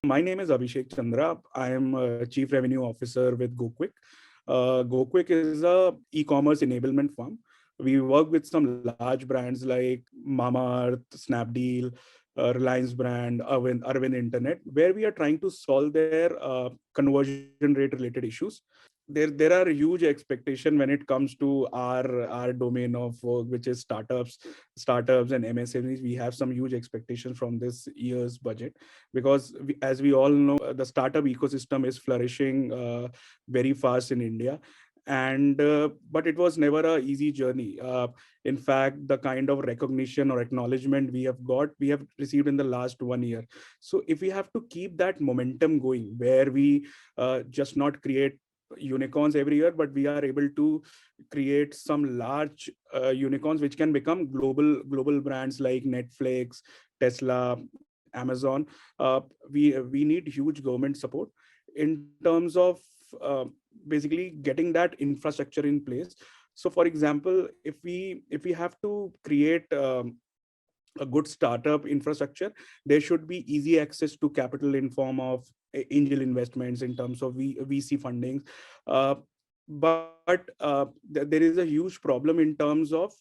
My name is Abhishek Chandra. I am a Chief Revenue Officer with GoKwik. GoKwik is a e-commerce enablement firm. We work with some large brands like Mamaearth, Snapdeal, Reliance brand, Arvind Internet, where we are trying to solve their conversion rate related issues. There are huge expectation when it comes to our domain of work, which is startups and MSMEs. We have some huge expectations from this year's budget because as we all know, the startup ecosystem is flourishing very fast in India. And but it was never a easy journey. In fact, the kind of recognition or acknowledgement we have received in the last 1 year. So if we have to keep that momentum going, where we just not create unicorns every year, but we are able to create some large unicorns which can become global brands like Netflix, Tesla, Amazon. We need huge government support in terms of uh, basically getting that infrastructure in place. So for example, if we have to create a good startup infrastructure, there should be easy access to capital in form of angel investments, in terms of VC fundings. Uh, but there is a huge problem in terms of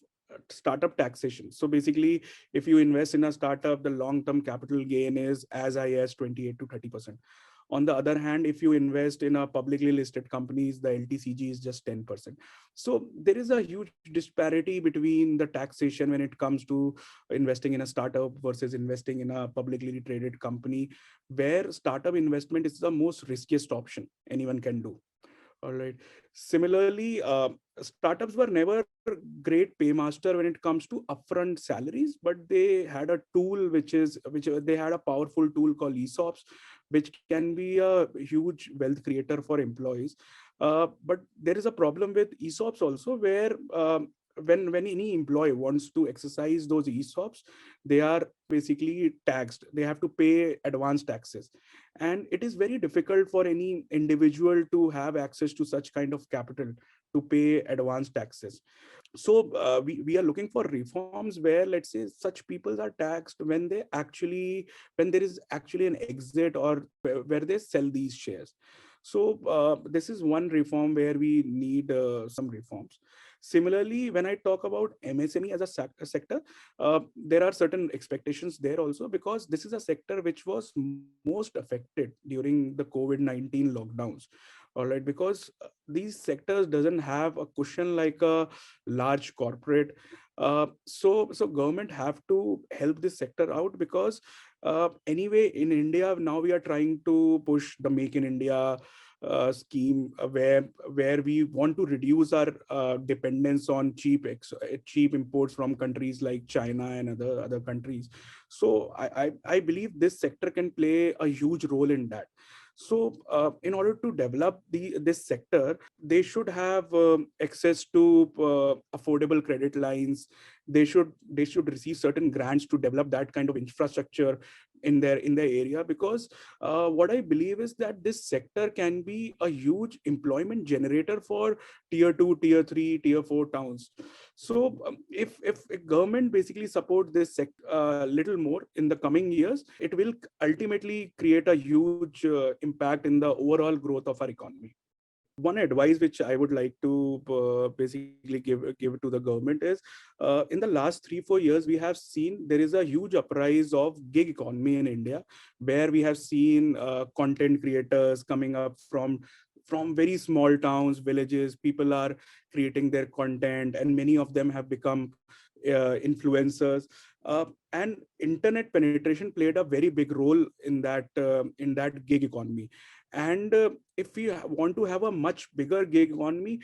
startup taxation. So basically, if you invest in a startup, the long-term capital gain is as high as 28 to 30%. On the other hand, if you invest in a publicly listed companies, the LTCG is just 10%. So there is a huge disparity between the taxation when it comes to investing in a startup versus investing in a publicly traded company, where startup investment is the most riskiest option anyone can do. All right. Similarly, startups were never great paymaster when it comes to upfront salaries, but they had a tool which they had a powerful tool called ESOPs, which can be a huge wealth creator for employees. But there is a problem with ESOPs also, where when any employee wants to exercise those ESOPs, they are basically taxed. They have to pay advanced taxes, and it is very difficult for any individual to have access to such kind of capital to pay advanced taxes. So we are looking for reforms where, let's say, such people are taxed when there is actually an exit, or where they sell these shares. So this is one reform where we need some reforms. Similarly, when I talk about MSME as a sector, there are certain expectations there also, because this is a sector which was most affected during the COVID-19 lockdowns. All right, because these sectors doesn't have a cushion like a large corporate. So government have to help this sector out, because anyway, in India now we are trying to push the Make in India scheme, where we want to reduce our dependence on cheap imports from countries like China and other countries. So I believe this sector can play a huge role in that. So in order to develop this sector, they should have access to affordable credit lines. They should receive certain grants to develop that kind of infrastructure in their area, because what I believe is that this sector can be a huge employment generator for tier 2, tier 3, tier 4 towns. So if a government basically support this little more in the coming years, it will ultimately create a huge impact in the overall growth of our economy. One advice which I would like to basically give to the government is, in the last 3-4 years, we have seen there is a huge uprise of gig economy in India, where we have seen content creators coming up from very small towns, villages. People are creating their content, and many of them have become influencers. And internet penetration played a very big role in that gig economy. And if we want to have a much bigger gig economy,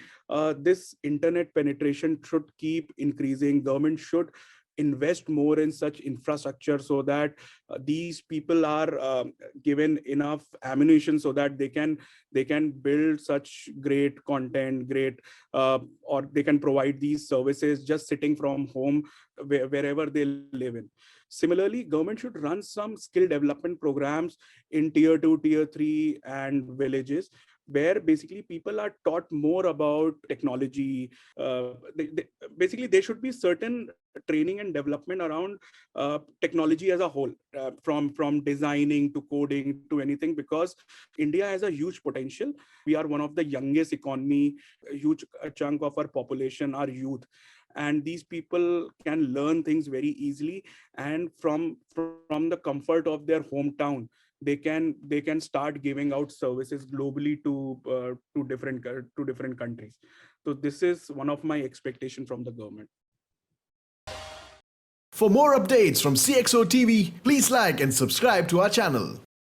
this internet penetration should keep increasing. Government should invest more in such infrastructure, so that these people are given enough ammunition so that they can build such great content, or they can provide these services just sitting from home, wherever they live in. Similarly, government should run some skill development programs in tier 2, tier 3 and villages, where basically people are taught more about technology. Basically there should be certain training and development around technology as a whole, from designing to coding to anything, because India has a huge potential. We are one of the youngest economy. A huge chunk of our population are youth, and these people can learn things very easily, and from the comfort of their hometown, they can start giving out services globally to different countries. So this is one of my expectation from the government. For more updates from CXO TV, please like and subscribe to our channel.